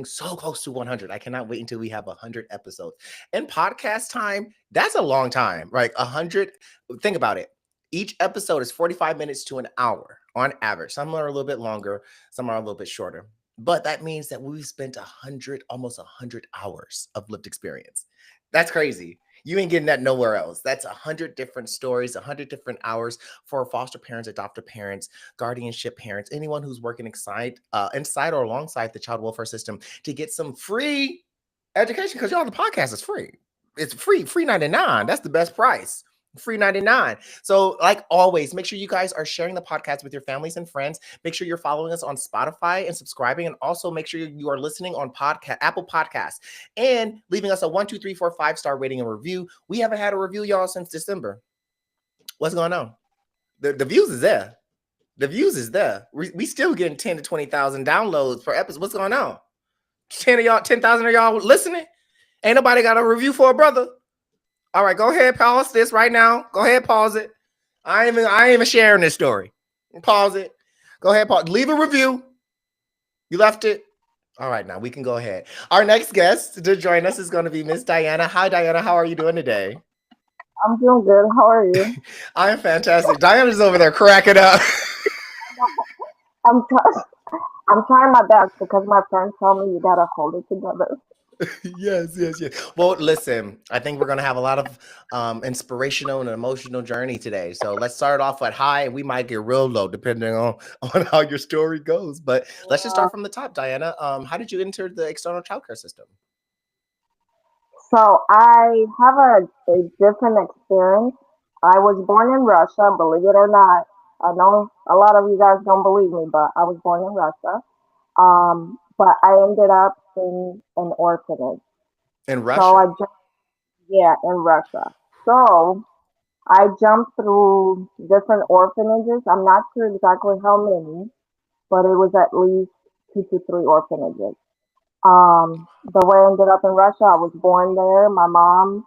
so close to 100. I cannot wait until we have 100 episodes. And podcast time, that's a long time. Right? 100. Think about it. Each episode is 45 minutes to an hour on average. Some are a little bit longer, some are a little bit shorter. But that means that we've spent 100, almost 100 hours of lived experience. That's crazy. You ain't getting that nowhere else. That's 100 different stories, 100 different hours for foster parents, adoptive parents, guardianship parents, anyone who's working inside or alongside the child welfare system to get some free education. Because y'all, the podcast is free. It's free 99. That's the best price. Free 99. So, like always, make sure you guys are sharing the podcast with your families and friends. Make sure you're following us on Spotify and subscribing. And also make sure you are listening on Apple Podcasts and leaving us a 1, 2, 3, 4, 5 star rating and review. We haven't had a review, y'all, since December. What's going on? The views is there. The views is there. We still getting 10 to 20,000 downloads per episode. What's going on? 10,000 of y'all listening? Ain't nobody got a review for a brother. All right, go ahead, pause this right now. Go ahead, pause it. I ain't even sharing this story. Pause it. Go ahead, pause. Leave a review. You left it. All right, now we can go ahead. Our next guest to join us is going to be Miss Diana. Hi, Diana. How are you doing today? I'm doing good. How are you? I am fantastic. Diana's over there cracking up. I'm try- I'm trying my best because my friends tell me you gotta hold it together. Yes. Well, listen, I think we're going to have a lot of inspirational and emotional journey today. So let's start off at high, and we might get real low depending on how your story goes. But let's just Yeah. start from the top, Diana. How did you enter the external childcare system? So I have a different experience. I was born in Russia, believe it or not. I know a lot of you guys don't believe me, but I was born in Russia. But I ended up in an orphanage. In So Russia. I just, yeah, in Russia. So I jumped through different orphanages. I'm not sure exactly how many, but it was at least 2 to 3 orphanages. The way I ended up in Russia, I was born there. My mom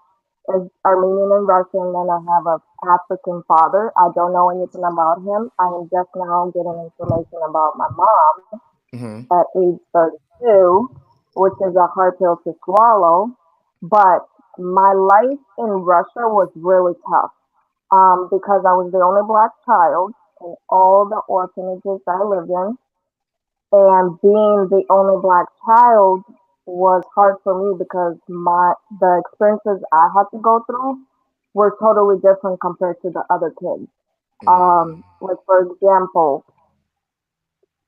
is Armenian and Russian, and I have a African father. I don't know anything about him. I am just now getting information about my mom Hmm. at age 32, which is a hard pill to swallow. But my life in Russia was really tough because I was the only black child in all the orphanages that I lived in, and being the only black child was hard for me because the experiences I had to go through were totally different compared to the other kids. Mm. Like for example,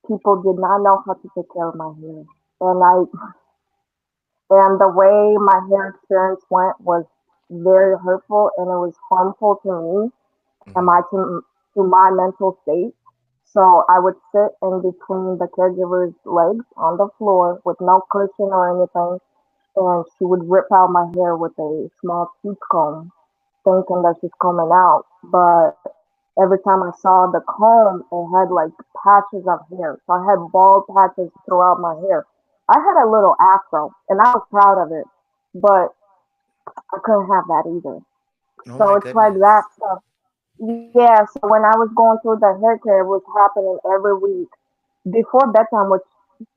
people did not know how to take care of my hair, and and the way my hair experience went was very hurtful, and it was harmful to me and Hmm. to my mental state. So I would sit in between the caregiver's legs on the floor with no cushion or anything, and she would rip out my hair with a small tooth comb, thinking that she's combing out. But every time I saw the comb, it had like patches of hair. So I had bald patches throughout my hair. I had a little afro, and I was proud of it, but I couldn't have that either. Oh my So it's like that goodness. stuff. Yeah, so when I was going through the hair care, it was happening every week before bedtime, which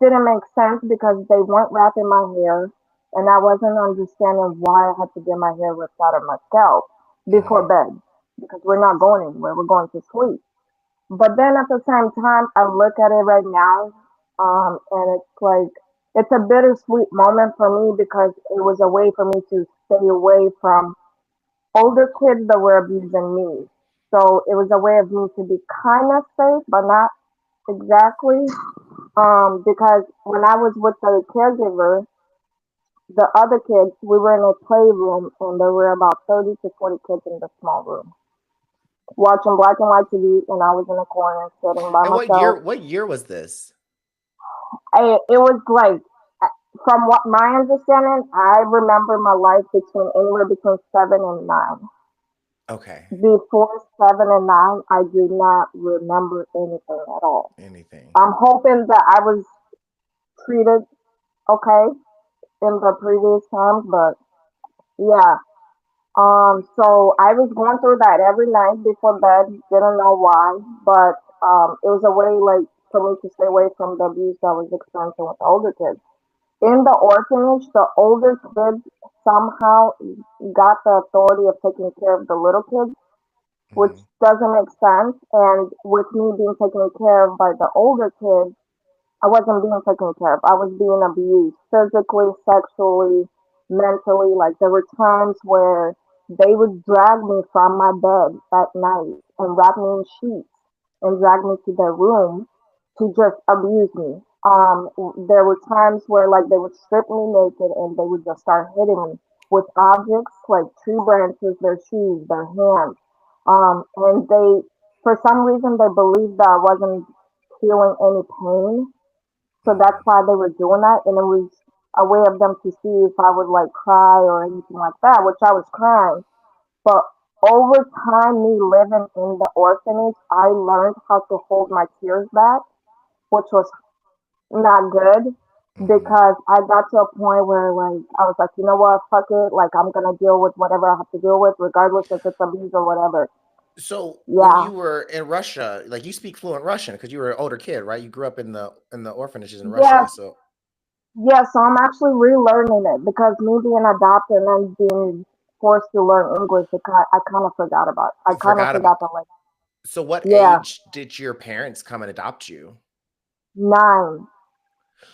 didn't make sense because they weren't wrapping my hair, and I wasn't understanding why I had to get my hair ripped out of my scalp before Hmm. bed because we're not going anywhere, we're going to sleep. But then at the same time, I look at it right now, and it's like it's a bittersweet moment for me because it was a way for me to stay away from older kids that were abusing me. So it was a way of me to be kind of safe, but not exactly. Because when I was with the caregiver, the other kids, we were in a playroom and there were about 30 to 40 kids in the small room watching black and white TV, and I was in a corner sitting by And what myself. year? What year was this? It was like, from what my understanding, I remember my life between anywhere between 7 and 9. Okay. Before 7 and 9, I do not remember anything at all. Anything. I'm hoping that I was treated okay in the previous times, but yeah. So I was going through that every night before bed. Didn't know why, but it was a way like for me to stay away from the abuse I was experiencing with the older kids. in the orphanage, the older kids somehow got the authority of taking care of the little kids, which Mhm. doesn't make sense. And with me being taken care of by the older kids, I wasn't being taken care of. I was being abused physically, sexually, mentally. Like there were times where they would drag me from my bed at night and wrap me in sheets and drag me to their room to just abuse me. There were times where like they would strip me naked and they would just start hitting me with objects like tree branches, their shoes, their hands. And they, for some reason, they believed that I wasn't feeling any pain, so that's Mhm. why they were doing that, and it was a way of them to see if I would like cry or anything like that, which I was crying. But over time, me living in the orphanage, I learned how to hold my tears back, which was not good Mhm. because I got to a point where like I was like, you know what, fuck it, like I'm gonna deal with whatever I have to deal with, regardless if it's abuse or whatever. So when Yeah, you were in Russia, like you speak fluent Russian because you were an older kid, right? You grew up in the orphanages in yeah, Russia. So yeah, so I'm actually relearning it because me being adopted and then being forced to learn English, I kind of forgot about. I you kind of forgot about. forgot the like. So what Yeah, age did your parents come and adopt you? 9.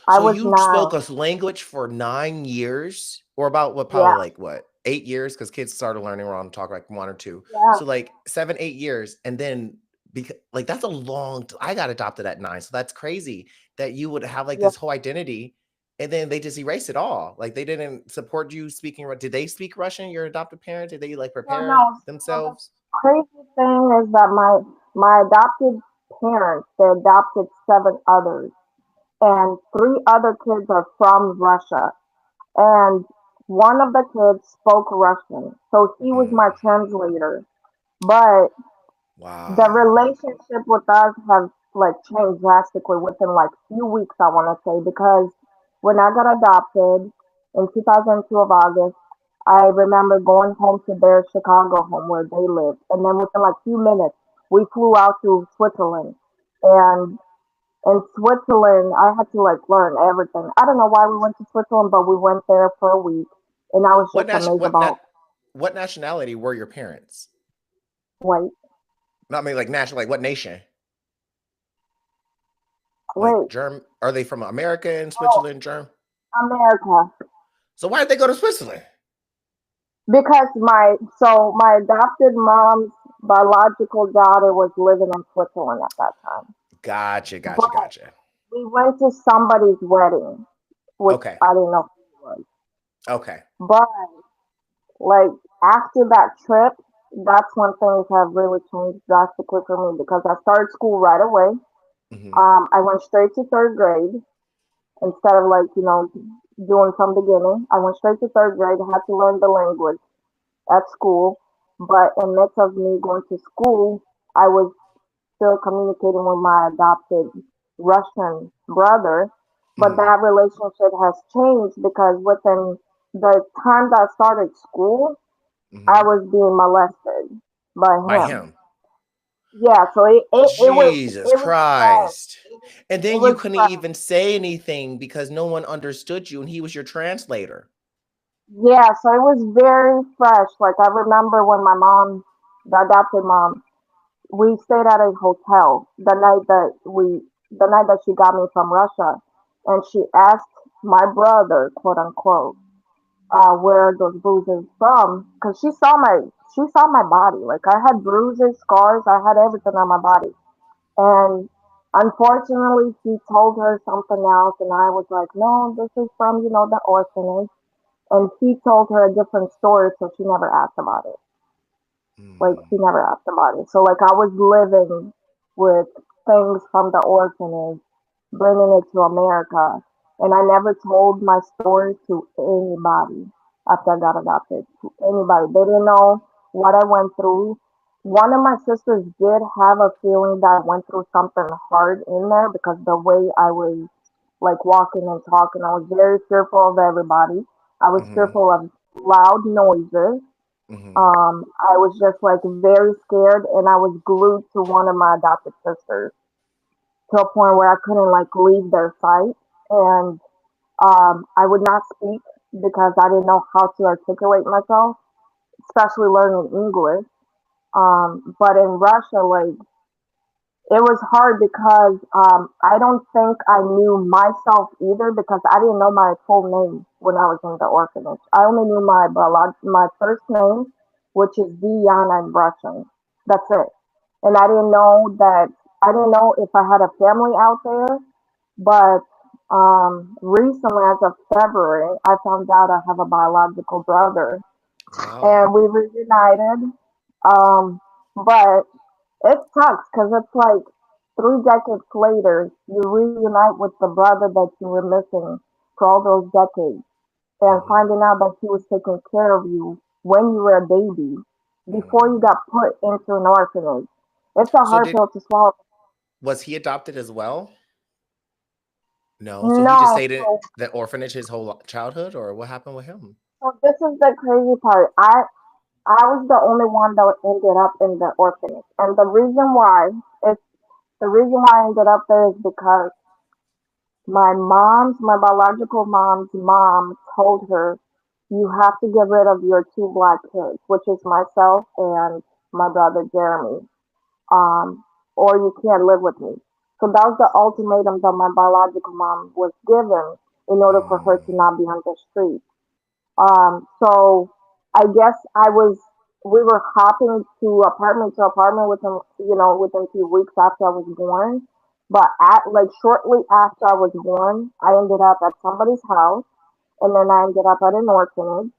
I So was you spoke 9. a language for 9 years, or about what, Yeah, probably like what, 8 years? Because kids started learning around talk like 1 or 2. yeah, So like 7, 8 years, and then because like that's a I got adopted at 9, so that's crazy that you would have like yeah. this whole identity, and then they just erase it all. Like they didn't support you speaking. Did they speak Russian? Your adopted parents? Did they like So prepare no, so the themselves? crazy thing is that my adopted parents, they adopted 7 others, and 3 other kids are from Russia, and one of the kids spoke Russian, so he was my Mm, translator. But the wow. relationship with us has like changed drastically within like few weeks, I want to say, because when I got adopted in 2002 of August, I remember going home to their Chicago home where they lived, and then within like few minutes we flew out to Switzerland. And in Switzerland I had to like learn everything. I don't know why we went to Switzerland, but we went there for a week, and I was What just nation? amazed about What nationality were your parents? wait, Not me, like national, like what nation? Like wait, Germ? Are they from America and oh, Switzerland, Germ? America. So why did they go to Switzerland? Because my adopted mom's biological daughter was living in Switzerland at that time. Gotcha, gotcha, But gotcha. we went to somebody's wedding, which Okay, I didn't know who it was. okay. But like after that trip, that's when things have really changed drastically for me because I started school right away. Hmm. I went straight to third grade instead of like, doing from beginning. I went straight to third grade, had to learn the language at school, but in midst of me going to school, I was still communicating with my adopted Russian brother. But Hmm. that relationship has changed because within the time that I started school, I Hmm. was being molested by By him. him. Yeah, so Jesus it was bad. Christ. And It then you was couldn't bad. even say anything because no one understood you and he was your translator. Yeah, so it was very fresh. Like I remember when my mom, the adopted mom, we stayed at a hotel the night that she got me from Russia, and she asked my brother, quote unquote, where those bruises from, because she saw my body. Like I had bruises, scars, I had everything on my body, and unfortunately, he told her something else, and I was like, no, this is from the orphanage, and he told her a different story, so she never asked about it. Like Mm. she never asked about it. So like I was living with things from the orphanage, bringing it to America, and I never told my story to anybody after I got adopted. To anybody, they didn't know what I went through. One of my sisters did have a feeling that I went through something hard in there because the way I was like walking and talking, I was very fearful of everybody. I was Hmm. fearful of loud noises. Hmm. I was just like very scared, and I was glued to one of my adopted sisters to a point where I couldn't like leave their sight. And I would not speak because I didn't know how to articulate myself, especially learning English. But in Russia, like it was hard because I don't think I knew myself either because I didn't know my full name when I was in the orphanage. I only knew my first name, which is Diana in Russian. That's it. And I didn't know if I had a family out there. But recently, as of February, I found out I have a biological brother, Wow. and we reunited. Um, but it sucks because it's like 3 decades later, you reunite with the brother that you were missing for all those decades, and Hmm. finding out that he was taking care of you when you were a baby before Hmm. you got put into an orphanage. It's a So hard did pill to swallow. was he adopted as well? No. So he just No, stayed in so the orphanage his whole childhood, or what happened with him? this is the crazy part. I was the only one that ended up in the orphanage, and is the reason why I ended up there is because my biological mom's mom told her, you have to get rid of your two black kids, which is myself and my brother Jeremy, um, or you can't live with me. So that was the ultimatum that my biological mom was given in order for her to Mm. not be on the street. So I guess we were hopping to apartment within, within 2 weeks after I was born. But like shortly after I was born, I ended up at somebody's house, and then I ended up at an orphanage,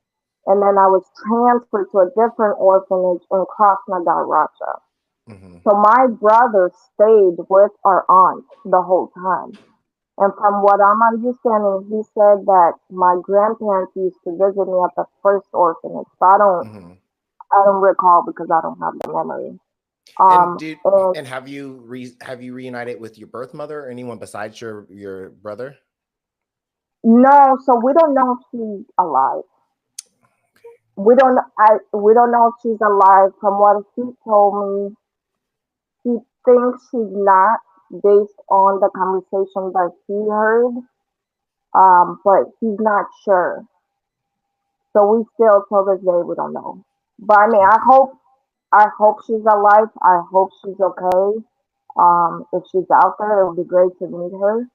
and then I was transferred to a different orphanage in Krasnodar, Russia. Hmm. So my brother stayed with our aunt the whole time. And from what I'm understanding, he said that my grandparents used to visit me at the first orphanage. So Hmm. I don't recall because I don't have the memory. And did And and have you reunited with your birth mother or anyone besides your brother? no, so we don't know if she's alive. We don't know if she's alive. From what he told me, he thinks she's not based on the conversation that he heard. But he's not sure. So we still till this day we don't know. But I mean, Okay. I hope she's alive. I hope she's okay. If she's out there, it would be great to meet her.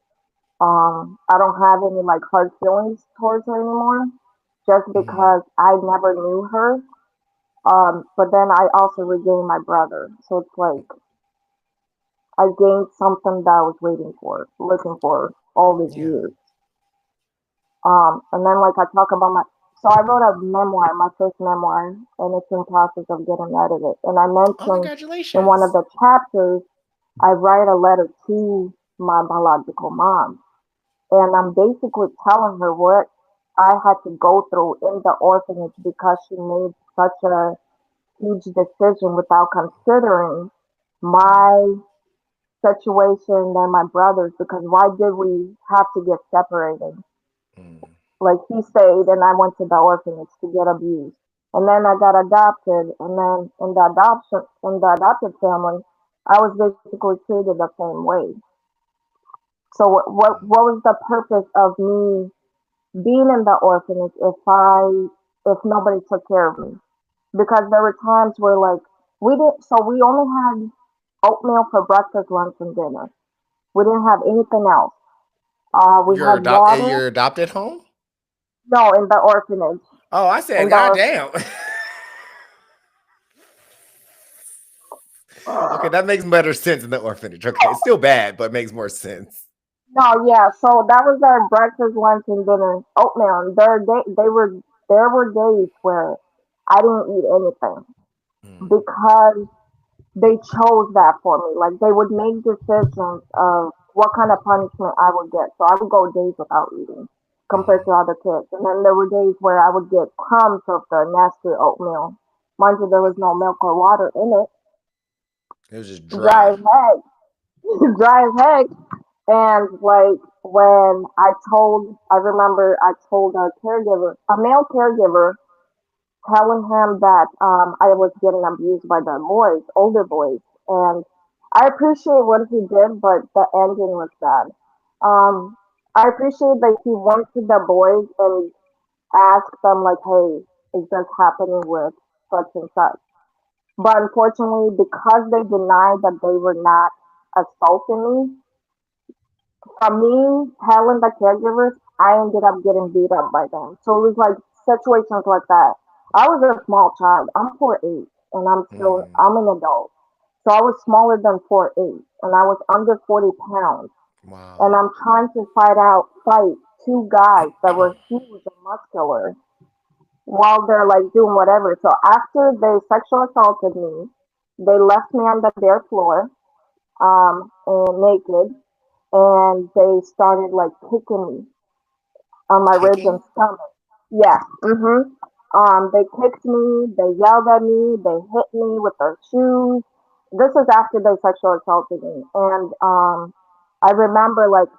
I don't have any like hard feelings towards her anymore, just Hmm. because I never knew her. But then I also regained my brother, so it's like I gained something that I was looking for all these Yeah. years. And then like I talk about so I wrote a memoir, my first memoir, and it's in process of getting edited. And I Oh, mentioned in one of congratulations. the chapters, I write a letter to my biological mom, and I'm basically telling her what I had to go through in the orphanage because she made such a huge decision without considering Mm. my situation and my brother's. Because why did we have to get separated? Mm. Like he stayed and I went to the orphanage to get abused. And then I got adopted, and then in the adopted family, I was basically treated the same way. So what was the purpose of me being in the orphanage if nobody took care of me? Because there were times where like we only had oatmeal for breakfast, lunch, and dinner. We didn't have anything else. We had water. Your adopted home? No, in the orphanage. Oh, I said, In the God orphanage. damn. Okay, that makes better sense in the orphanage. Okay, it's still bad, but makes more sense. No, yeah. So that was our breakfast, lunch, and dinner. Oatmeal. There were days where I didn't eat anything Mm. because they chose that for me. Like they would make decisions of what kind of punishment I would get. So I would go days without eating compared Hmm. to other kids. And then there were days where I would get crumbs of the nasty oatmeal. Mind you, there was no milk or water in it. It was just Dry dry. as heck. Dry as heck. And like I remember I told a male caregiver, telling him that I was getting abused by the boys, older boys. And I appreciate what he did, but the ending was bad. Um, I appreciate that he went to the boys and asked them like, "Hey, is this happening with such and such?" But unfortunately, because they denied that they were not assaulting me, from me telling the caregivers, I ended up getting beat up by them. So it was like situations like that. I was a small child. I'm 4'8", and Mm, I'm an adult. So I was smaller than 4'8", and I was under 40 pounds. And wow. I'm trying to fight two guys that were huge and muscular while they're like doing whatever. So after they sexual assaulted me, they left me on the bare floor, and naked, and they started like kicking me on my ribs and Kicking? stomach. Yeah. They kicked me. They yelled at me. They hit me with their shoes. This is after they sexual assaulted me, and I remember like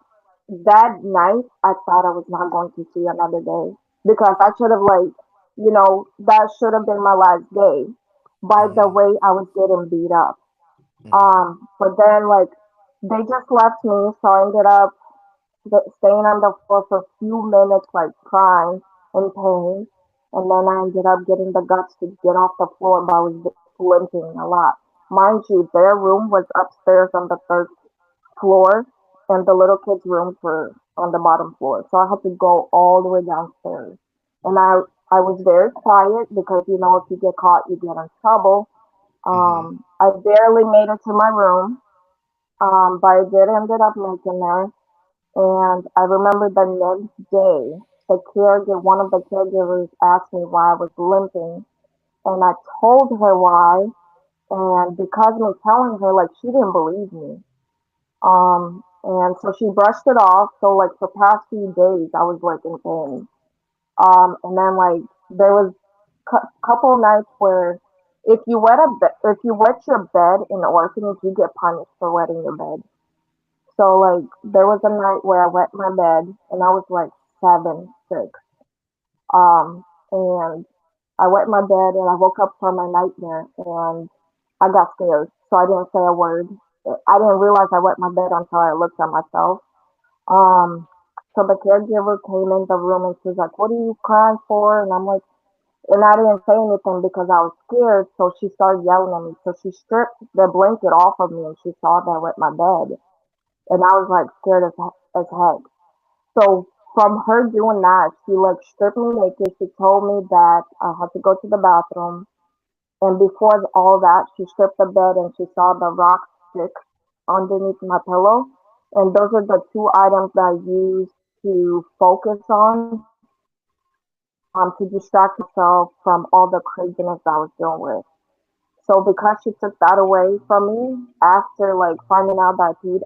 that night, I thought I was not going to see another day because I should have like, that should have been my last day by the Mm-hmm. way I was getting beat up. Mm-hmm. But then like they just left me, so I ended up staying on the floor for a few minutes, like crying in pain. And then I ended up getting the guts to get off the floor, but I was limping a lot. Mind you, their room was upstairs on the third floor, and the little kids' rooms were on the bottom floor. So I had to go all the way downstairs. And I was very quiet because, if you get caught, you get in trouble. Mm-hmm. I barely made it to my room, but I did ended up making there. And I remember the next day, one of the caregivers asked me why I was limping, and I told her why. And because me telling her, like, she didn't believe me. And so she brushed it off. So like for past few days, I was like in pain. And then like there was couple of nights where if you wet your bed in the orphanage, you get punished for wetting your bed. So like there was a night where I wet my bed and I was like 7, 6. And I wet my bed and I woke up from my nightmare and I got scared. So I didn't say a word. I didn't realize I wet my bed until I looked at myself. Um, so the caregiver came in the room and she was like, "What are you crying for?" And I'm like, and I didn't say anything because I was scared. So she started yelling at me. So she stripped the blanket off of me and she saw that I wet my bed. And I was like scared as heck. So from her doing that, she like stripped me naked. She told me that I had to go to the bathroom. And before all that, she stripped the bed and she saw the rock sticks underneath my pillow. And those are the two items that I use to focus on, to distract myself from all the craziness I was dealing with. So because she took that away from me after like finding out that I peed,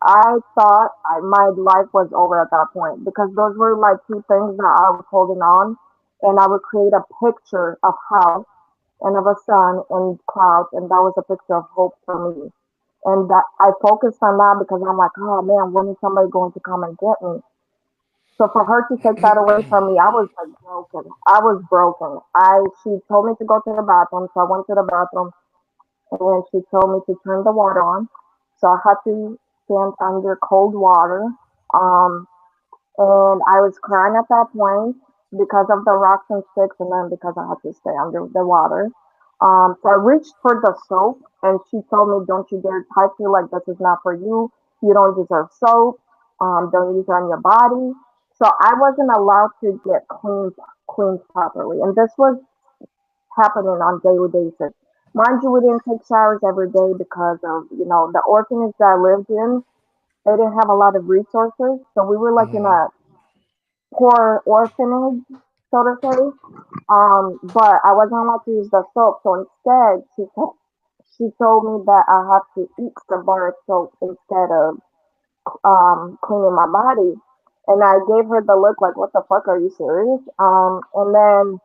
I thought my life was over at that point because those were my two things that I was holding on, and I would create a picture of house and of a sun and clouds, and that was a picture of hope for me. And that I focused on that because I'm like, oh man, when is somebody going to come and get me? So for her to take that away from me, I was like broken. I was broken. She told me to go to the bathroom, so I went to the bathroom, and she told me to turn the water on. So I had to stand under cold water. Um, and I was crying at that point because of the rocks and sticks, and then because I had to stay under the water. So I reached for the soap, and she told me, "Don't you dare touch it! Like this is not for you. You don't deserve soap. Don't use it on your body." So I wasn't allowed to get cleaned properly, and this was happening on daily basis. Mind you, we didn't take showers every day because of the orphanage that I lived in. They didn't have a lot of resources, so we were like in Mm-hmm. a poor orphanage, so to say. But I wasn't allowed to use the soap, so instead she told me that I have to eat the bar of soap instead of cleaning my body. And I gave her the look like, "What the fuck? Are you serious?" And then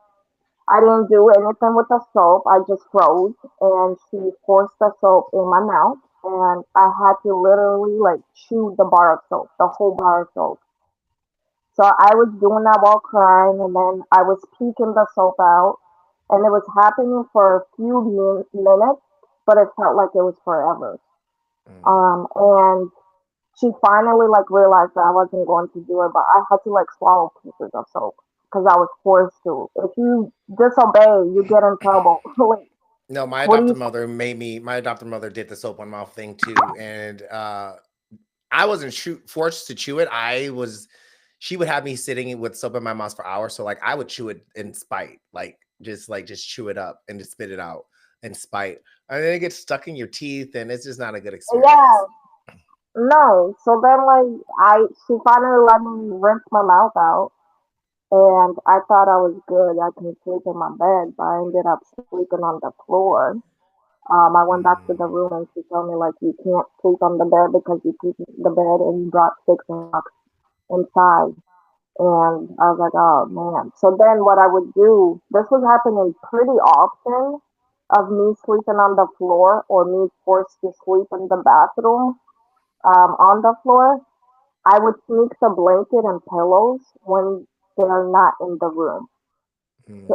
I didn't do anything with the soap. I just froze, and she forced the soap in my mouth, and I had to literally like chew the bar of soap, the whole bar of soap. So I was doing that while crying, and then I was peeking the soap out, and it was happening for a few minutes, but it felt like it was forever. And she finally like realized that I wasn't going to do it, but I had to like swallow pieces of soap because I was forced to. If you disobey, you get in trouble. Like, No, my what do adopted you? mother made me. My adopted mother did the soap on mouth thing too, and I wasn't forced to chew it. I was. She would have me sitting with soap in my mouth for hours, so like I would chew it in spite, like just chew it up and just spit it out in spite, and then it gets stuck in your teeth, and it's just not a good Yeah, experience. no. So then like she finally let me rinse my mouth out, and I thought I was good. I can sleep in my bed, but I ended up sleeping on the floor. I went back to the room and she told me like you can't sleep on the bed because you keep the bed and you brought sticks and rocks inside. And I was like, oh man. So then what I would do, this was happening pretty often of me sleeping on the floor or me forced to sleep in the bathroom on the floor. I would sneak the blanket and pillows when they're not in the room.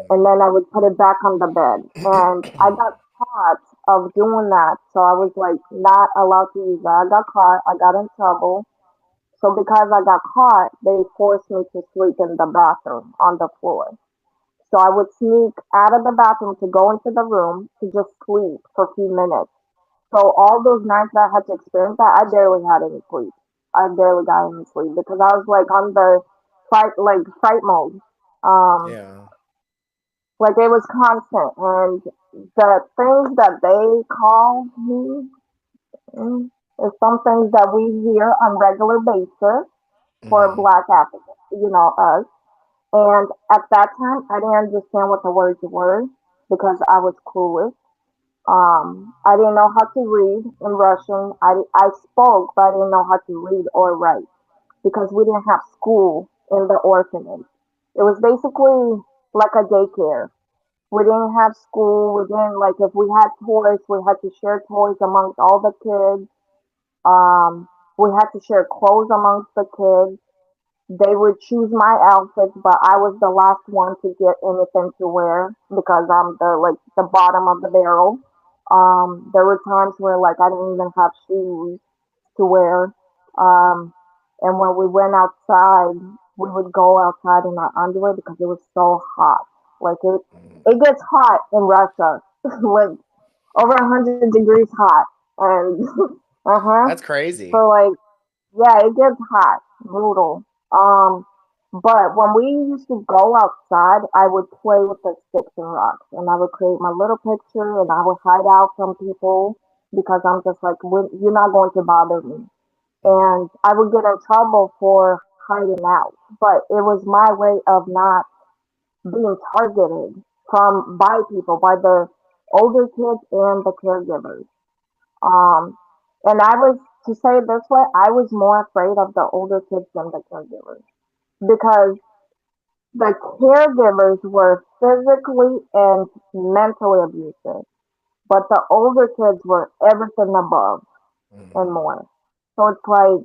And then I would put it back on the bed. And I got caught of doing that. So I was like not allowed to use that. I got caught. I got in trouble. So because I got caught, they forced me to sleep in the bathroom on the floor. So I would sneak out of the bathroom to go into the room to just sleep for a few minutes. So all those nights that I had to experience that, I barely had any sleep. I barely got any sleep because I was like on the fight mode. Um, Yeah. like it was constant, and the things that they call me mm, is some things that we hear on regular basis for Hmm. Black Africans, us. And at that time, I didn't understand what the words were because I was clueless. I didn't know how to read in Russian. I spoke, but I didn't know how to read or write because we didn't have school in the orphanage. It was basically like a daycare. We didn't have school. We didn't like if we had toys, we had to share toys amongst all the kids. We had to share clothes amongst the kids. They would choose my outfits, but I was the last one to get anything to wear because I'm the bottom of the barrel. There were times where like I didn't even have shoes to wear. Um, and when we went outside, we would go outside in our underwear because it was so hot. Like it gets hot in Russia, like over 100 degrees hot, and uh-huh. That's So crazy. like yeah, it gets hot, brutal. Um, but when we used to go outside, I would play with the sticks and rocks, and I would create my little picture, and I would hide out from people because I'm just like, you're not going to bother me. Hmm. And I would get in trouble for hiding out, but it was my way of not being targeted by people, by the older kids and the caregivers. Um, and I was, to say it this way, I was more afraid of the older kids than the caregivers because the caregivers were physically and mentally abusive, but the older kids were everything above and Hmm. more. So it's like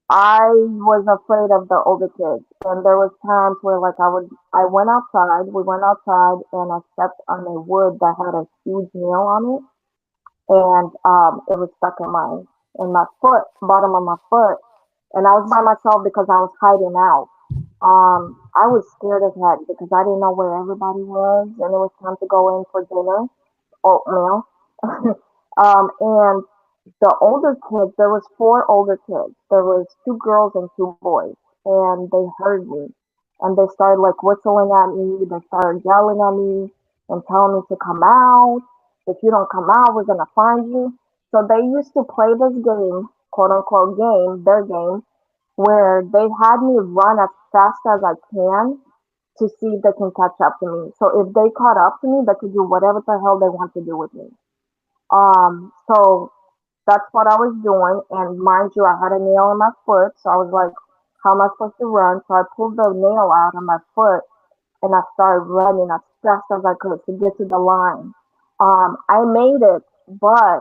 I was afraid of the older kids, and there was times where like I went outside, we went outside, and I stepped on a wood that had a huge nail on it, and it was stuck in my foot, bottom of my foot, and I was by myself because I was hiding out. I was scared as heck because I didn't know where everybody was, and it was time to go in for dinner, oatmeal. And the older kids, there was four older kids. There was two girls and two boys, and they heard me, and they started like whistling at me. They started yelling at me and telling me to come out. If you don't come out, we're gonna find you. So they used to play this game, quote unquote game, their game, where they had me run as fast as I can to see if they can catch up to me. So if they caught up to me, they could do whatever the hell they want to do with me. So that's what I was doing. And mind you, I had a nail in my foot. So I was like, how am I supposed to run? So I pulled the nail out of my foot and I started running as fast as I could to get to the line. I made it, but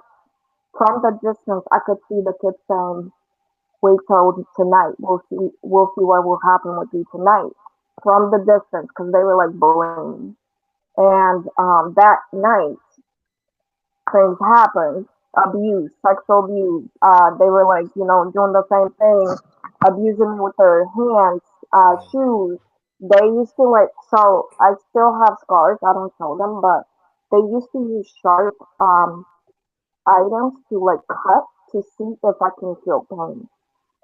from the distance, I could see the kids saying, wait till tonight. We'll see what will happen with you tonight. From the distance, because they were like bullying me. And that night, things happened. abuse, sexual abuse. They were like, doing the same thing, abusing me with their hands, Mm. shoes. They used to like, so I still have scars. I don't show them, but they used to use sharp items to like cut to see if I can feel pain.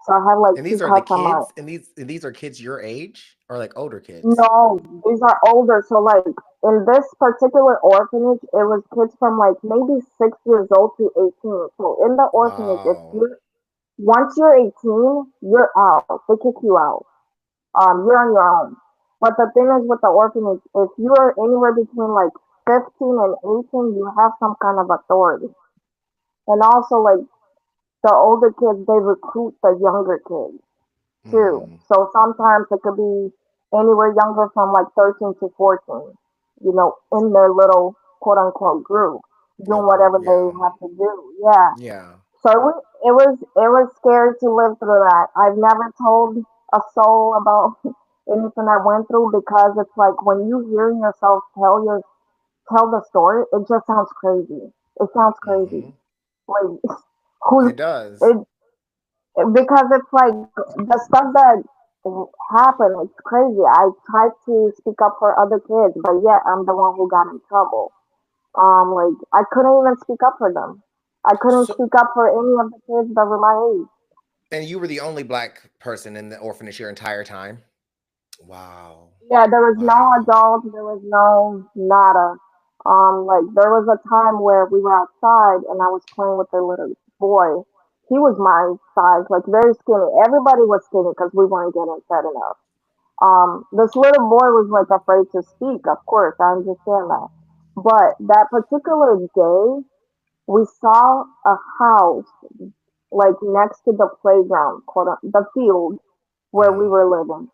So I have like And two these are the cuts on my. kids, and these are kids your age or like older kids? No, these are older. So like in this particular orphanage, it was kids from like maybe 6 years old to 18. So in the orphanage, if Wow. you're once you're 18, you're out. They kick you out. You're on your own. But the thing is with the orphanage, if you're anywhere between like 15 and 18, you have some kind of authority. And also like the older kids, they recruit the younger kids too. Mm. So sometimes it could be anywhere younger from like 13 to 14, in their little quote unquote group, A doing group, whatever they yeah. have to do. Yeah. Yeah. So it was scary to live through that. I've never told a soul about anything I went through because it's like when you hear yourself tell the story, it just sounds crazy. It sounds crazy. Hmm. Like who's It does. it because it's like the stuff that happened. It's crazy. I tried to speak up for other kids, but yet I'm the one who got in trouble. Like I couldn't even speak up for them. I couldn't So, speak up for any of the kids that were my age. and you were the only black person in the orphanage your entire time? Wow. Yeah, there was no Wow. adults. There was no nada. Like there was a time where we were outside and I was playing with a little boy. He was my size, like very skinny. Everybody was skinny because we weren't getting fed enough. This little boy was like afraid to speak. Of course, I understand that. But that particular day, we saw a house like next to the playground, the field where we Hmm. were living.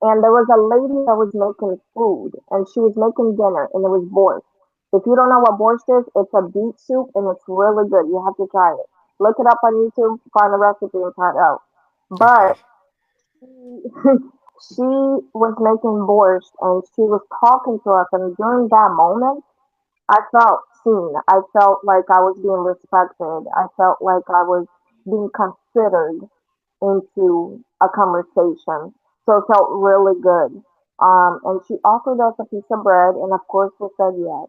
And there was a lady that was making food, and she was making dinner, and it was borscht. If you don't know what borscht is, it's a beet soup, and it's really good. You have to try it. Look it up on YouTube, find the recipe, and try it out. But Okay. she, she was making borscht, and she was talking to us, and during that moment, I felt seen. I felt like I was being respected. I felt like I was being considered into a conversation. So it felt really good. And she offered us a piece of bread, and of course we said yes.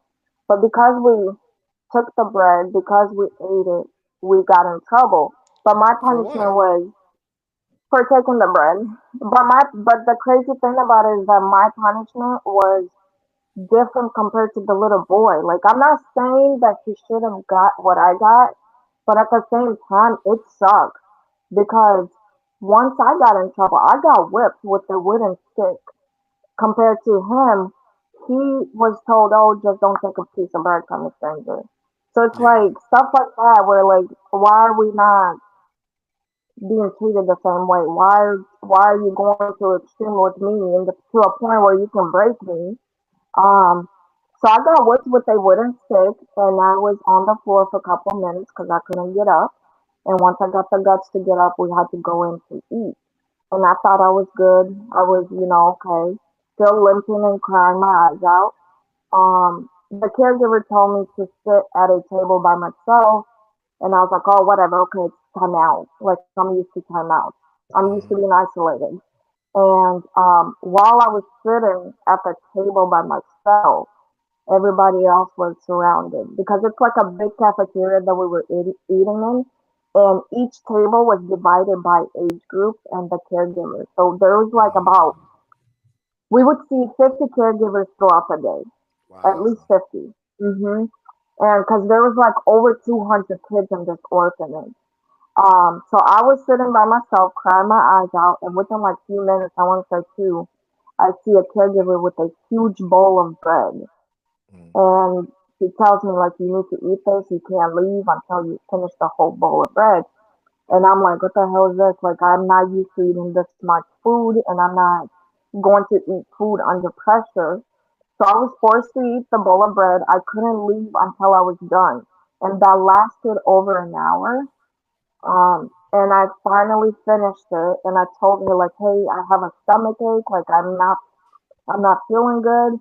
But because we took the bread, because we ate it, we got in trouble. But my For punishment what? was for taking the bread. But the crazy thing about it is that my punishment was different compared to the little boy. Like I'm not saying that he should have got what I got, but at the same time, it sucks because once I got in trouble, I got whipped with a wooden stick. Compared to him, he was told, "Oh, just don't take a piece of bread from a stranger." So it's Yeah. like stuff like that, where like, why are we not being treated the same way? Why are you going to extreme with me and to a point where you can break me? Um, so I got whipped with a wooden stick, and I was on the floor for a couple minutes because I couldn't get up. And once I got the guts to get up, we had to go in to eat. And I thought I was good. I was, okay, still limping and crying my eyes out. The caregiver told me to sit at a table by myself, and I was like, oh, whatever, okay, it's time out. Like I'm used to time out. I'm used to Hmm. being isolated. And while I was sitting at the table by myself, everybody else was surrounded because it's like a big cafeteria that we were eating in. And each table was divided by age groups and the caregivers. So there was like about, Mm. we would see 50 caregivers throughout the day, at Wow. least 50. Hmm. And because there was like over 200 kids in this orphanage. So I was sitting by myself, crying my eyes out, and within like few minutes, I want to say two, I see a caregiver with a huge bowl of bread, Mm. and she tells me like, you need to eat this, you can't leave until you finish the whole bowl of bread. And I'm like, what the hell is this? Like, I'm not used to eating this much food, and I'm not going to eat food under pressure. So I was forced to eat the bowl of bread. I couldn't leave until I was done, and that lasted over an hour. And I finally finished it, and I told her like, "Hey, I have a stomach ache. Like, I'm not feeling good."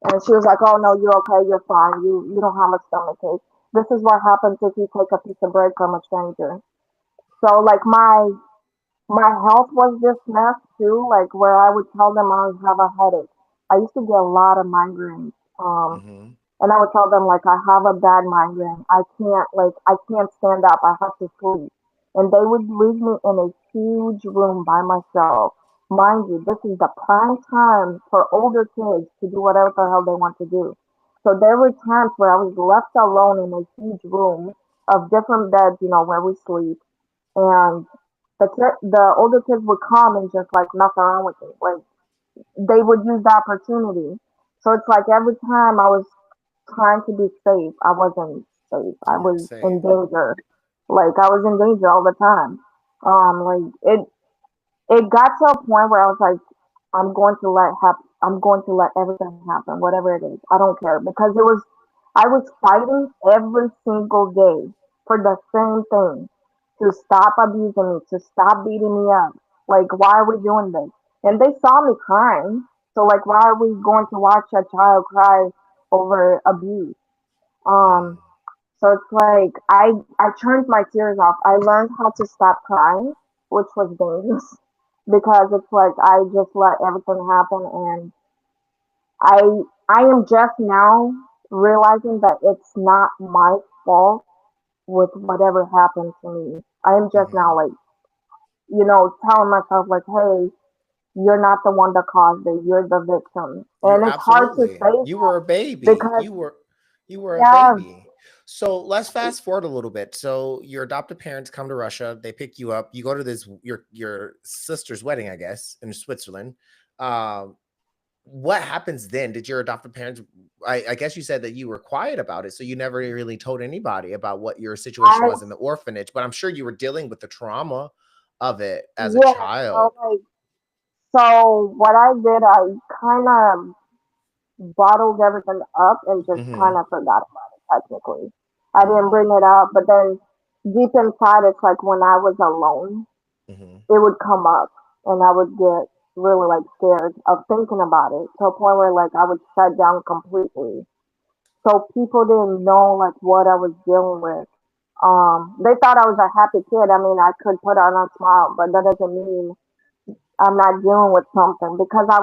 And she was like, "Oh no, you're okay. You're fine. You don't have a stomach ache." This is what happens if you take a piece of bread from a stranger. So like my health was just messed too, like where I would tell them I have a headache. I used to get a lot of migraines. Mm-hmm. And I would tell them like I have a bad migraine. I can't stand up. I have to sleep. And they would leave me in a huge room by myself. Mind you, this is the prime time for older kids to do whatever the hell they want to do. So there were times where I was left alone in a huge room of different beds, where we sleep. And the older kids would come and just like mess around with me. Like they would use the opportunity. So it's like every time I was trying to be safe, I wasn't safe. I You weren't was in safe. danger. Like I was in danger all the time. Like it got to a point where I was like, I'm going to let everything happen, whatever it is. I don't care because I was fighting every single day for the same thing to stop abusing me, to stop beating me up. Like, why are we doing this? And they saw me crying. So, like, why are we going to watch a child cry over abuse? Um, Mm. so it's like I turned my tears off. I learned how to stop crying, which was dangerous because it's like I just let everything happen, and I am just now realizing that it's not my fault with whatever happened to me. I am just now Mm-hmm. like, telling myself like, hey, you're not the one that caused it. You're the victim. You And it's hard to absolutely. say You were a that baby. because You were a yeah, baby. So let's fast forward a little bit. So your adopted parents come to Russia. They pick you up. You go to this your sister's wedding, I guess, in Switzerland. Um, what happens then? Did your adopted parents? I guess you said that you were quiet about it, so you never really told anybody about what your situation I was in the orphanage. But I'm sure you were dealing with the trauma of it as a yeah, child. so what I did, I kind of bottled everything up and just kind Mm-hmm. of forgot about it technically. I didn't bring it up, but then deep inside, it's like when I was alone, Mm-hmm. it would come up and I would get really like scared of thinking about it to a point where like I would shut down completely. So people didn't know like what I was dealing with. They thought I was a happy kid. I mean, I could put on a smile, but that doesn't mean I'm not dealing with something because I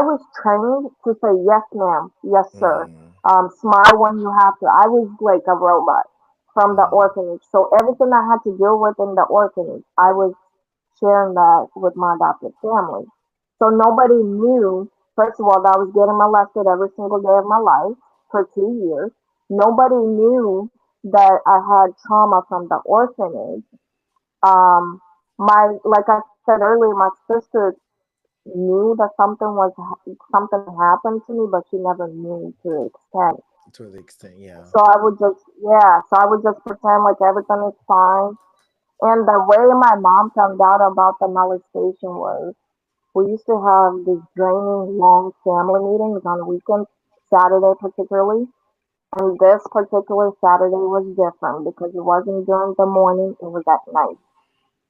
was trained to say yes ma'am, yes sir. Mm-hmm. Smile when you have to. I was like a robot from the Mm-hmm. orphanage. So everything I had to deal with in the orphanage, I was sharing that with my adopted family. So nobody knew, first of all, that I was getting molested every single day of my life for 2 years. Nobody knew that I had trauma from the orphanage. Um, like I said earlier, my sister knew that something happened to me, but she never knew to the extent. To the extent, yeah. So I would just pretend like everything is fine. And the way my mom found out about the molestation was we used to have these draining long family meetings on weekends, Saturday particularly. And this particular Saturday was different because it wasn't during the morning, it was at night.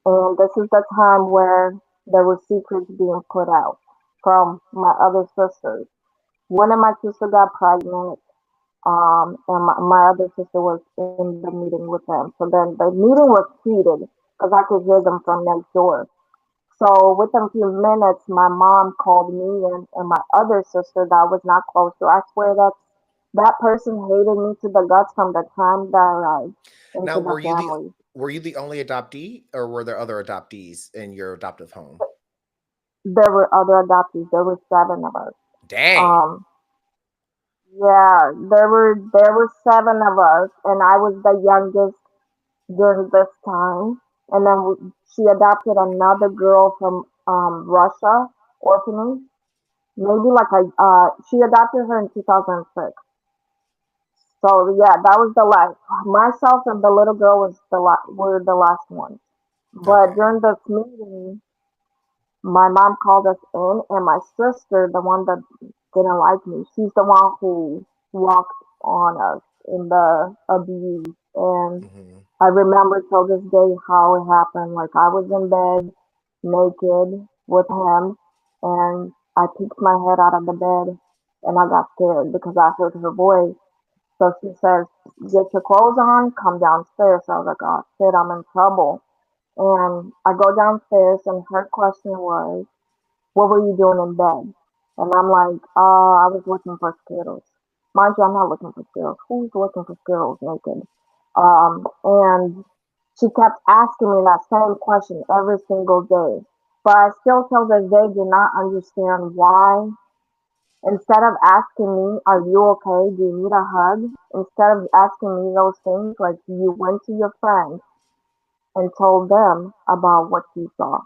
And this is the time where there were secrets being put out from my other sisters. One of my sisters got pregnant, and my other sister was in the meeting with them. So then the meeting was heated because I could hear them from next door. So within a few minutes, my mom called me and my other sister that I was not close to. I swear that person hated me to the guts from the time that I arrived Now, into the family. were you the only adoptee, or were there other adoptees in your adoptive home? There were other adoptees. There were seven of us. Dang. Um, yeah, there were seven of us, and I was the youngest during this time. And then she adopted another girl from Russia orphanage. Maybe like she adopted her in 2006. So yeah, that was the last. Myself and the little girl were the last ones. But Okay. during this meeting, my mom called us in, and my sister, the one that didn't like me, she's the one who walked on us in the abuse. And Mm-hmm. I remember till this day how it happened. Like I was in bed naked with him, and I peeked my head out of the bed, and I got scared because I heard her voice. So she says, "Get your clothes on, come downstairs." So I was like, "Oh shit, I'm in trouble." And I go downstairs, and her question was, "What were you doing in bed?" And I'm like, I was looking for Skittles." Mind you, I'm not looking for Skittles. Who's looking for Skittles naked? And she kept asking me that same question every single day. But I still till this day do not understand why. Instead of asking me, "Are you okay? Do you need a hug?" Instead of asking me those things, like, you went to your friends and told them about what you saw.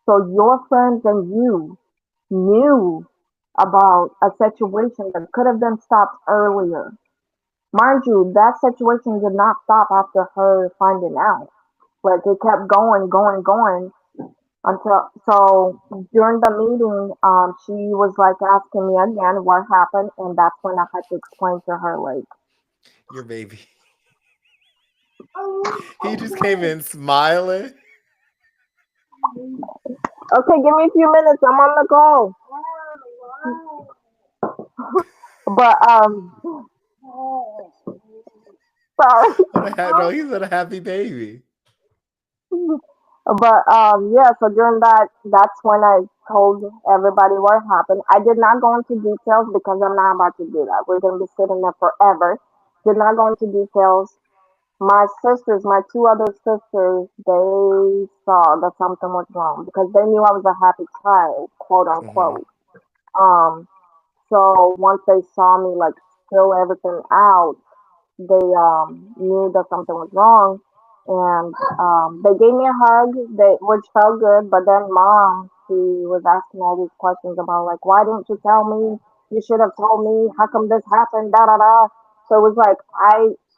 So your friends and you knew about a situation that could have been stopped earlier. Mind you, that situation did not stop after her finding out. Like, it kept going, going, going until, so during the meeting, she was like asking me again what happened, and that's when I had to explain to her, like, Your baby. He just came in smiling. "Okay, give me a few minutes, I'm on the go." But sorry. No, he's a happy baby. But yeah, so during that's when I told everybody what happened. I did not go into details because I'm not about to do that. We're gonna be sitting there forever. Did not go into details. My sisters, my two other sisters, they saw that something was wrong because they knew I was a happy child, quote Hmm. unquote. Um, so once they saw me like spill everything out, they knew that something was wrong, and they gave me a hug, which felt good. But then mom, she was asking all these questions about, like, "Why didn't you tell me? You should have told me. How come this happened? Da da da." So it was like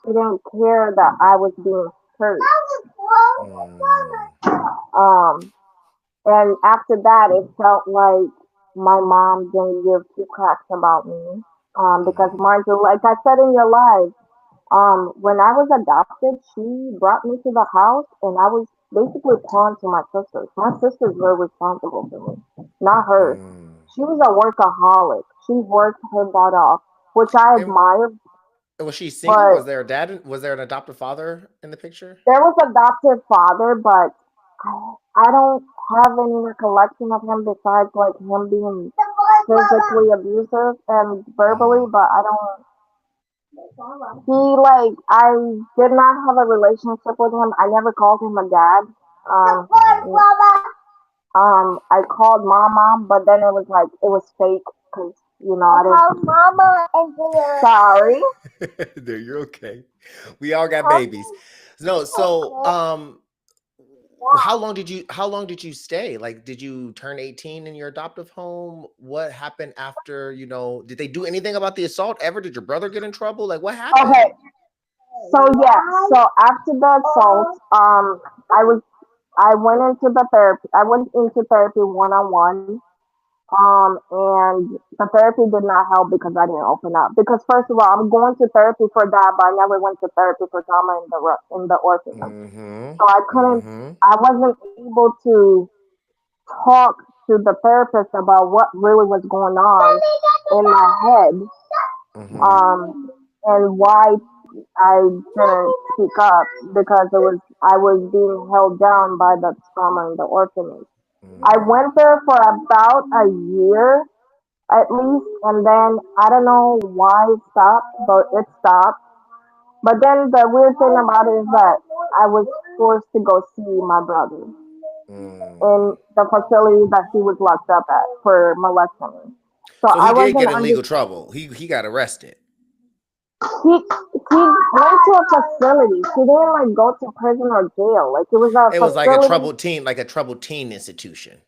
she didn't care that I was being hurt. Mm. Um, and after that, it felt like my mom didn't give two cracks about me. Because Mm. mind you, like I said in your live, when I was adopted, she brought me to the house, and I was basically pawned to my sisters. My sisters were responsible for me, not her. Mm. She was a workaholic. She worked her butt off, which I And admire. was she single? But Was there a dad? Was there an adoptive father in the picture? there was adopted father, but I don't have any recollection of him besides like him being physically abusive and Mm-hmm. verbally. But I don't. He like I did not have a relationship with him. I never called him a dad. Um, Mm-hmm. I called mom, but then it was like it was fake because I didn't. Mama and sorry. No, you're okay. We all got babies. No, so how long did you stay? Like, did you turn 18 in your adoptive home? What happened after, did they do anything about the assault ever? Did your brother get in trouble? Like, what happened? Okay, so yeah, so after the assault, I was I went into the therapy. I went into therapy 1-on-one. And the therapy did not help because I didn't open up. Because first of all, I'm going to therapy for that, but I never went to therapy for trauma in the orphanage. Mm-hmm. So Mm-hmm. I wasn't able to talk to the therapist about what really was going on in my head, Mm-hmm. um, and why I didn't speak up because I was being held down by the trauma in the orphanage. I Mm. went there for about a year at least, and then I don't know why it stopped, but it stopped. But then the weird thing about it is that I was forced to go see my brother Mm. in the facility that he was locked up at for molesting me. So So I he did wasn't get in under. legal trouble. He got arrested. He went to a facility. He didn't like go to prison or jail. Like, it was a It was facility. like a troubled teen institution.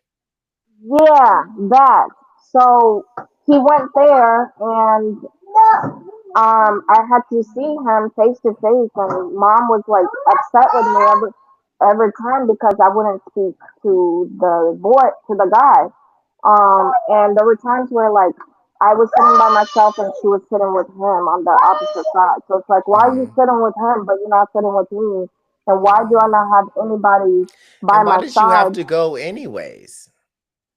Yeah, that. So he went there, and I had to see him face to face, and mom was like upset with me every time because I wouldn't speak to the boy, to the guy. And there were times where like I was sitting by myself and she was sitting with him on the opposite side. So it's like, why are you Mm-hmm. sitting with him but you're not sitting with me? And why do I not Mm. have anybody by And why my did you have side? to go anyways?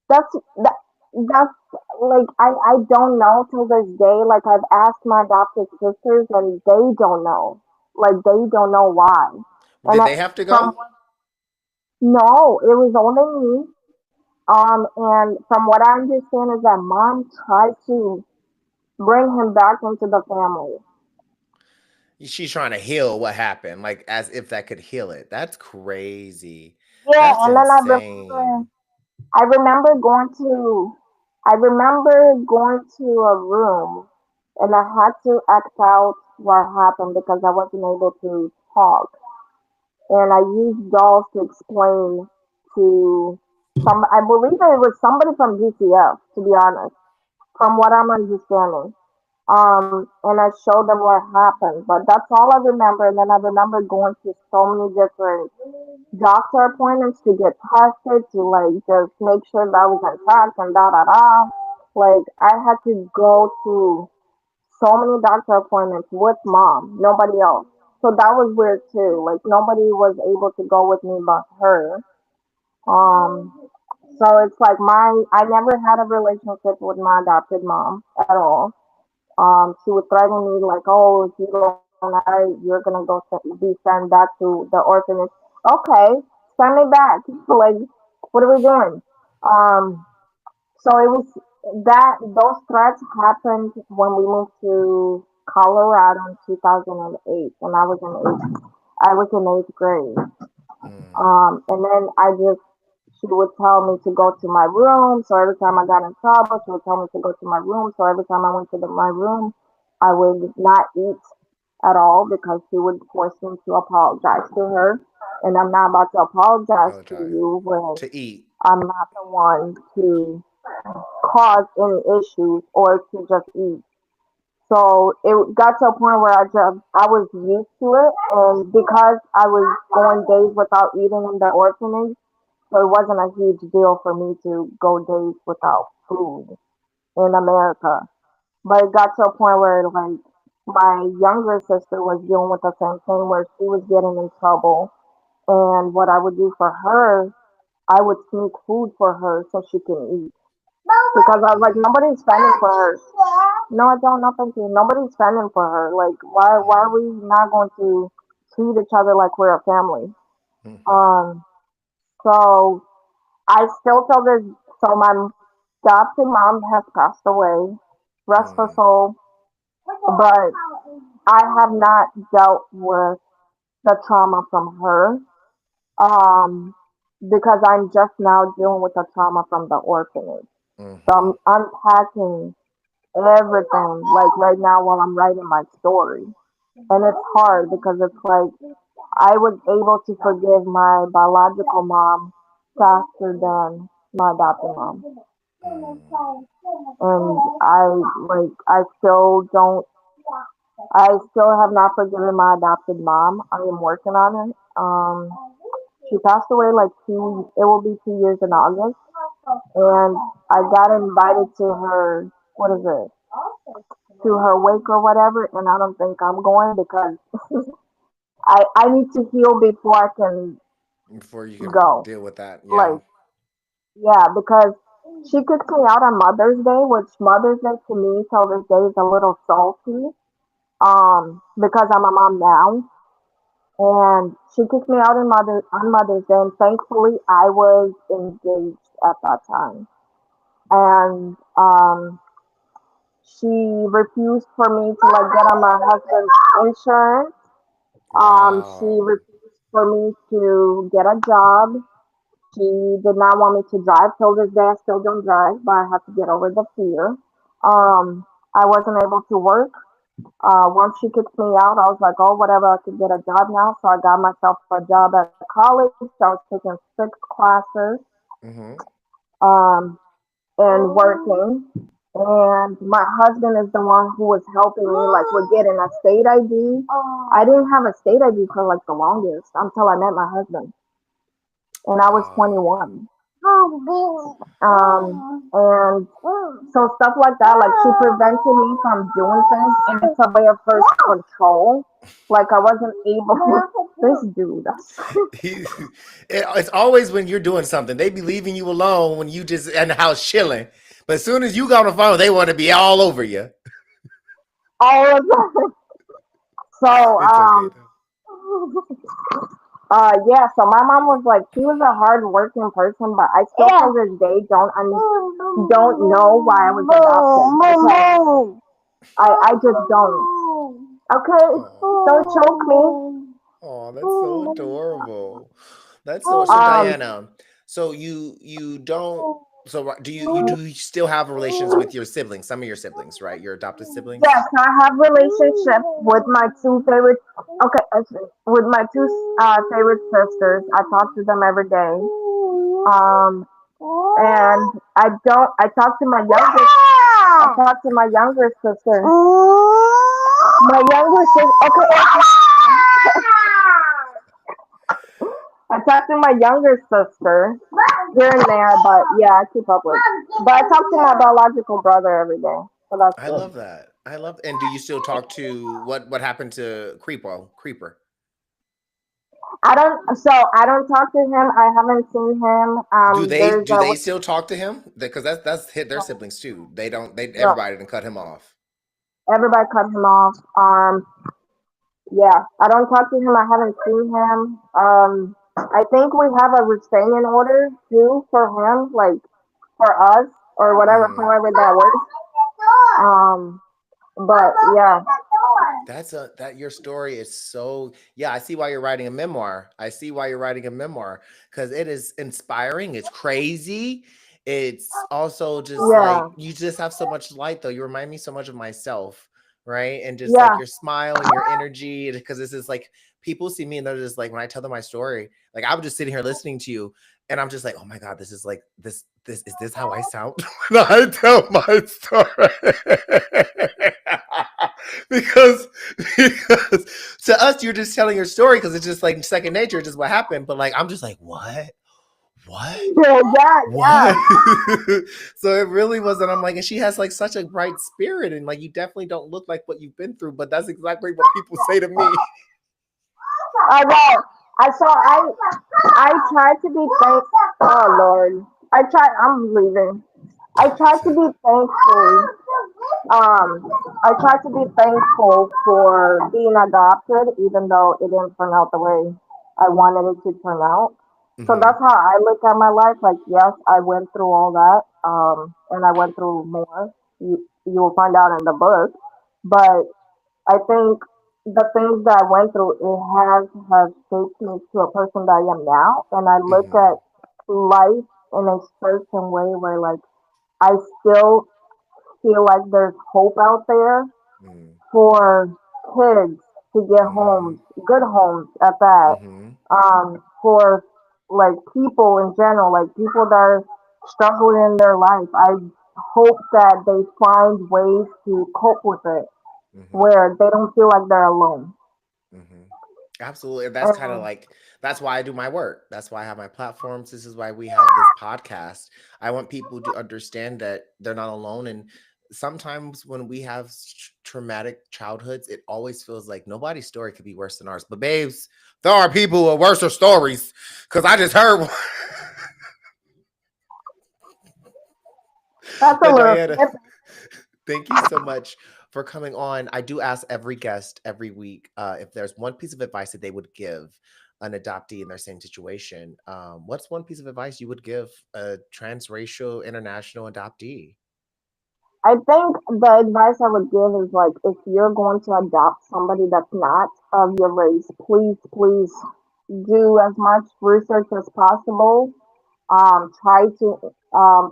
That's that, that's like I don't know till this day. Like I've asked my adopted sisters and they don't know. Like they don't know why. And Did they have to from go? no, it was only me. And from what I understand is that mom tried to bring him back into the family. She's trying to heal what happened, like as if that could heal it. That's crazy. Yeah, That's and then insane. I remember going to I remember going to a room and I had to act out what happened because I wasn't able to talk. And I used dolls to explain to I believe it was somebody from GCF, to be honest, from what I'm understanding. And I showed them what happened, but that's all I remember. And then I remember going to so many different doctor appointments to get tested to like just make sure that I was intact and da da da. Like I had to go to so many doctor appointments with mom, nobody else. So that was weird too. Like nobody was able to go with me but her. Um, so it's like I never had a relationship with my adopted mom at all. She would threaten me like, "Oh, if you don't marry, you're gonna be sent back to the orphanage." Okay, send me back. Like, what are we doing? Um, so it was that those threats happened when we moved to Colorado in 2008, and I was in eighth grade. Mm, And then she would tell me to go to my room. So every time I got in trouble, she would tell me to go to my room. So every time I went to my room, I would not eat at all because she would force me to apologize to her. And I'm not about to apologize to apologize. you when To eat. I'm not the one to cause any issues or to just eat. So it got to a point where I was used to it, and because I was going days without eating in the orphanage, so it wasn't a huge deal for me to go days without food in America. But it got to a point where like my younger sister was dealing with the same thing where she was getting in trouble, and what I would do for her, I would sneak food for her so she can eat because I was like, Mm, nobody's spending for her. No, I don't. No, thank you. Nobody's spending for her. Like, why are mm, we not going to treat each other like we're a family? mhm, Um, so I still tell this. So my adopted mom has passed away. Rest her mm, soul. But I have not dealt with the trauma from her. Um, because I'm just now dealing with the trauma from the orphanage. So I'm mhm, unpacking everything like right now while I'm writing my story. And it's hard because it's like I was able to forgive my biological mom faster than my adopted mom. mm. And I still don't I still have not forgiven my adopted mom. I am working on it. She passed away like it will be 2 years in August. And I got invited to her what is it? To her wake or whatever, and I don't think I'm going because I need to heal before I can Before you can go. deal with that, yeah. Like, yeah, because she kicked me out on Mother's Day, which Mother's Day to me till this day is a little salty. Because I'm a mom now. And she kicked me out on Mother's Day, and thankfully I was engaged at that time. And she refused for me to like get on my husband's insurance. She Wow. refused for me to get a job. She did not want me to drive. Till this day, I still don't drive, but I have to get over the fear. I wasn't able to work. Once she kicked me out, I was like, oh, whatever, I could get a job now. So I got myself a job at college. So I was taking 6 classes Mm-hmm. um, and working. And my husband is the one who was helping me, like, with getting a state ID. I didn't have a state ID for, like, the longest until I met my husband. And I was Wow. 21. And so stuff like that, like she prevented me from doing things, and it's a way of her control. Like I wasn't able. This dude. It's always when you're doing something. They be leaving you alone when you just in the house chilling. But as soon as you got on the phone, they want to be all over you. all of that. So It's okay though. yeah, so my mom was like, she was a hard working person, but I still to this day don't know why I was adopted. Because I just don't. Okay, don't Oh, choke me. oh, that's so adorable. That's so Um, Diana. So you don't. So do you still have relations with your siblings? Some of your siblings, right? Your adopted siblings. yes, I have relationship with my two favorite. Okay, with my two favorite sisters. I talk to them every day. And I don't. I talk to my youngest. I talk to my younger sister. My younger sister. Okay. I talk to my younger sister here and there, but yeah, I keep up with. But I talk to my biological brother every day, so that's I good. love that. I love. And do you still talk to what happened to Creeper? I don't talk to him. I haven't seen him. There's Do they still talk to him? Because that's hit their siblings too. They don't. They no, everybody didn't cut him off. everybody cut him off. Yeah, I don't talk to him. I haven't seen him. I think we have a restraining order too for him, like for us or whatever, Hmm. however that works. Um, but yeah, That's a that your story is so yeah, I see why you're writing a memoir. I see why you're writing a memoir because it is inspiring. It's crazy. It's also just like yeah, you just have so much light though. You remind me so much of myself, right? And just like yeah. your smile and your energy. Because this is like people see me and they're just like when I tell them my story, like I'm just sitting here listening to you, and I'm just like, oh my God, this is like this is this how I sound when I tell my story? because because to us you're just telling your story because it's just like second nature, just what happened. But like I'm just like, what Yeah, yeah, yeah. what so it really wasn't. I'm like, and she has like such a bright spirit, and like you definitely don't look like what you've been through, but that's exactly what people say to me. I know. I try to be thankful. Oh Lord, I try. I'm leaving. I try to be thankful. I try to be thankful for being adopted, even though it didn't turn out the way I wanted it to turn out. So Hmm. that's how I look at my life. Like, yes, I went through all that, and I went through more. You will find out in the book, but I think the things that I went through it has shaped me to a person that I am now, and I look Hmm. at life in a certain way where like I still feel like there's hope out there Hmm. for kids to get Hmm. homes, good homes at that. Hmm. For like people in general, like people that are struggling in their life. I hope that they find ways to cope with it Hmm. where they don't feel like they're alone. Hmm. Absolutely. And that's kind of And like that's why I do my work. That's why I have my platforms. This is why we have this podcast. I want people to understand that they're not alone. And sometimes when we have traumatic childhoods, it always feels like nobody's story could be worse than ours. But babes, there are people with worse stories. Because I just heard one. that's a But little Diana, snippet. thank you so much for coming on. I do ask every guest every week if there's one piece of advice that they would give an adoptee in their same situation. What's one piece of advice you would give a transracial international adoptee? I think the advice I would give is like if you're going to adopt somebody that's not of your race, please do as much research as possible. Try to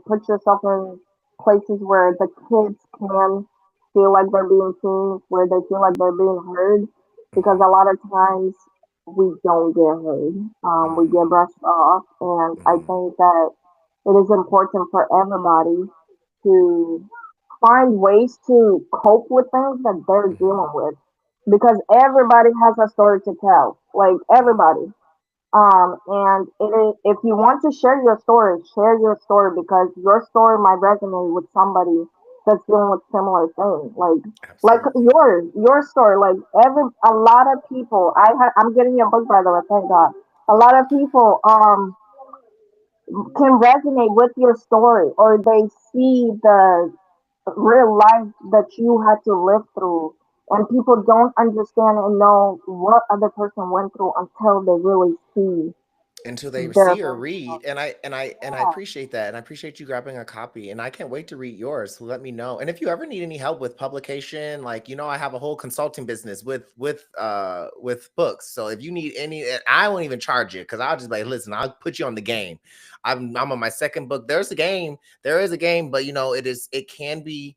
put yourself in places where the kids can feel like they're being seen, where they feel like they're being heard, because a Hmm. lot of times we don't get heard. We get Hmm. brushed off, and I Hmm. think that it is important for everybody to find ways to cope with things that they're Hmm. dealing with, because everybody has a story to tell, like everybody. And if you want to share your story because your story might resonate with somebody that's dealing with similar things. Like Absolutely. your story. Like a lot of people. I'm getting your book by the way. Thank God. A lot of people can resonate with your story, or they see the real life that you had to live through, and people don't understand and know what other person went through until they really see until they their see or life. read. And I Yeah. appreciate that, and I appreciate you grabbing a copy, and I can't wait to read yours. So let me know. And if you ever need any help with publication, like, I have a whole consulting business with books. So if you need any, and I won't even charge you, because I'll just be like, listen, I'll put you on the game. I'm on my second book. There is a game, but it can be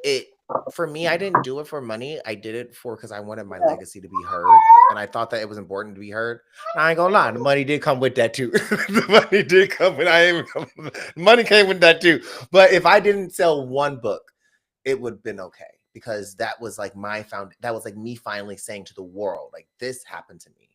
it for me. I didn't do it for money. I did it for because I wanted my Yeah. legacy to be heard, and I thought that it was important to be heard. And I ain't gonna lie, the money did come with that too. The money did come with. Money came with that too. But if I didn't sell one book, it would have been okay, because that was like that was like me finally saying to the world, like, this happened to me.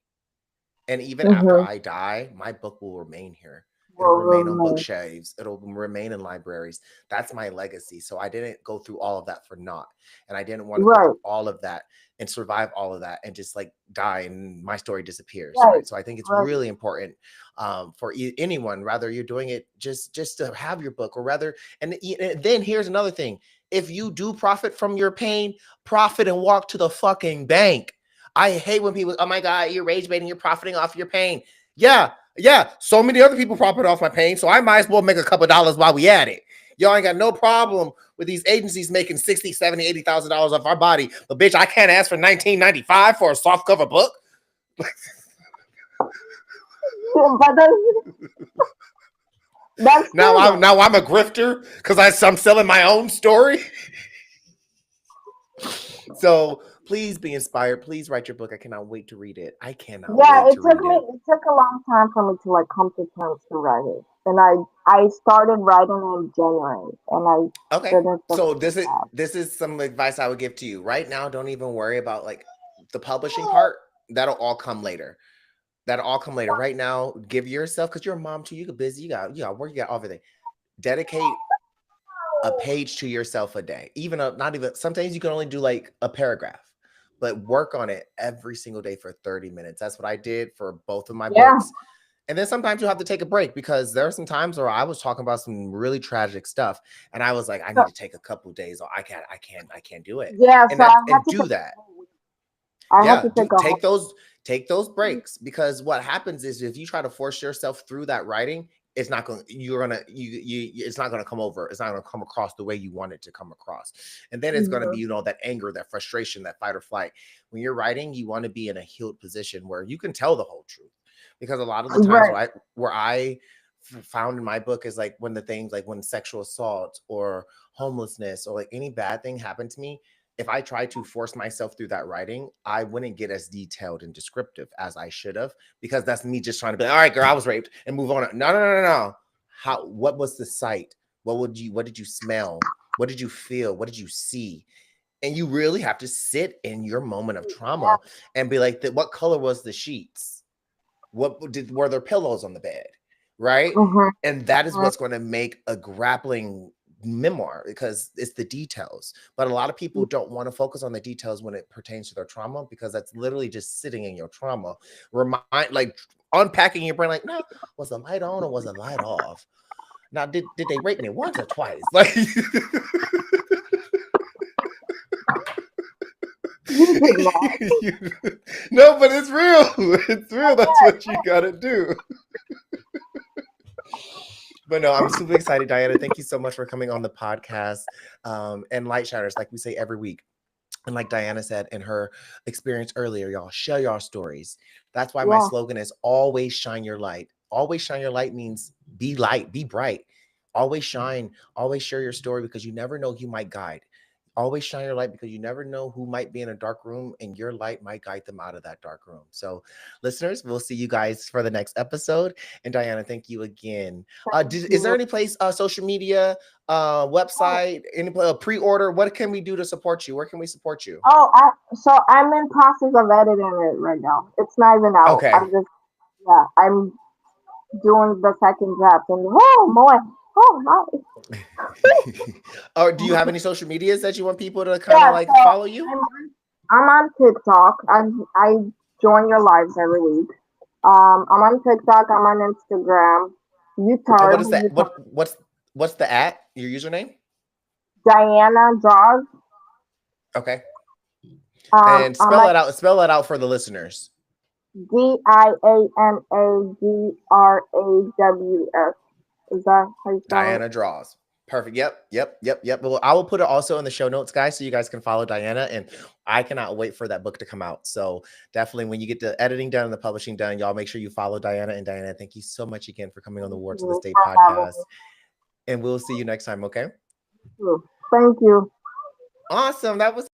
And even after Mm-hmm. I die, my book will remain here. It'll Well, remain on roommate. bookshelves. It'll remain in libraries. That's my legacy. So I didn't go through all of that for naught. And I didn't want to go Right. through all of that and survive all of that and just like die and my story disappears. Right. Right. So I think it's Right. really important, for anyone, rather you're doing it just to have your book, or rather. And then here's another thing. If you do profit from your pain, profit and walk to the fucking bank. I hate when people, oh my God, you're rage baiting, you're profiting off your pain. Yeah, yeah. So many other people profit off my pain, so I might as well make a couple dollars while we at it. Y'all ain't got no problem with these agencies making 60, 70, $80,000 off our body. But bitch, I can't ask for 19.95 for a soft cover book. Yeah, but that's Now true I'm though. now I'm a grifter because I'm selling my own story. So please be inspired. Please write your book. I cannot wait to read it. I cannot Yeah, wait to read it. it took a long time for me to like come to terms to write it. And I started writing in January and I Okay. didn't finish So it out. this is some advice I would give to you right now. Don't even worry about like the publishing part. That'll all come later. That'll all come later. Right now, give yourself, because you're a mom too. You get busy. You got work. You got everything. Dedicate a page to yourself a day. Even not even. Sometimes you can only do like a paragraph, but work on it every single day for 30 minutes. That's what I did for both of my Yeah. books. And then sometimes you have to take a break, because there are some times where I was talking about some really tragic stuff, and I was like, I So need to take a couple of days. Or I can't do it. yeah, And so I that had and to do take that. a whole week. I had Yeah, to do take a whole take those breaks, because what happens is if you try to force yourself through that writing, it's not going you're gonna it's not gonna come over. It's not gonna come across the way you want it to come across. And then it's gonna be, Mhm. that anger, that frustration, that fight or flight. When you're writing, you want to be in a healed position where you can tell the whole truth. Because a lot of the times Right. where I found in my book is like when the things like when sexual assault or homelessness or like any bad thing happened to me, if I tried to force myself through that writing, I wouldn't get as detailed and descriptive as I should have, because that's me just trying to be like, all right, girl, I was raped and move on. No, no, no, no, no. What was the sight? What did you smell? What did you feel? What did you see? And you really have to sit in your moment of Yeah. trauma and be like, what color was the sheets? Were there pillows on the bed? Right? Mhm. And that is Mhm. what's going to make a grappling memoir, because it's the details. But a lot of people don't want to focus on the details when it pertains to their trauma, because that's literally just sitting in your trauma. Like unpacking your brain, like, no, was the light on or was the light off? Now, did they rape me once or twice? Like, You did not. no, but it's real. It's real. That's what you gotta do. But no, I'm super excited, Diana. Thank you so much for coming on the podcast. And Light Shatters, like we say every week. And like Diana said in her experience earlier, y'all share your stories. That's why my Yeah. slogan is always shine your light. Always shine your light means be light, be bright. Always shine, always share your story, because you never know who you might guide. Always shine your light, because you never know who might be in a dark room, and your light might guide them out of that dark room. So, listeners, we'll see you guys for the next episode. And Diana, thank you again. Thank Is there you. any place, social media, Oh, website, any pre-order? What can we do to support you? Where can we support you? so I'm in process of editing it right now. It's not even out. Okay. I'm doing the second draft and oh boy. Oh my. Or do you have any social medias that you want people to kind of Yeah, like so follow you? I'm I'm on TikTok. I join your lives every week. I'm on TikTok, I'm on Instagram. You And what Tara, is you that? What's the at your username? Diana Draws. Okay. And On my spell that out for the listeners. DianaGraws. Is that how you spell it? Diana Draws. Perfect. Yep. Well, I will put it also in the show notes, guys, so you guys can follow Diana. And I cannot wait for that book to come out. So definitely, when you get the editing done and the publishing done, y'all make sure you follow Diana. And Diana, thank you so much again for coming on the Thank War to the you State for having podcast. And we'll see you next time. Okay. me. Thank you. Awesome. That was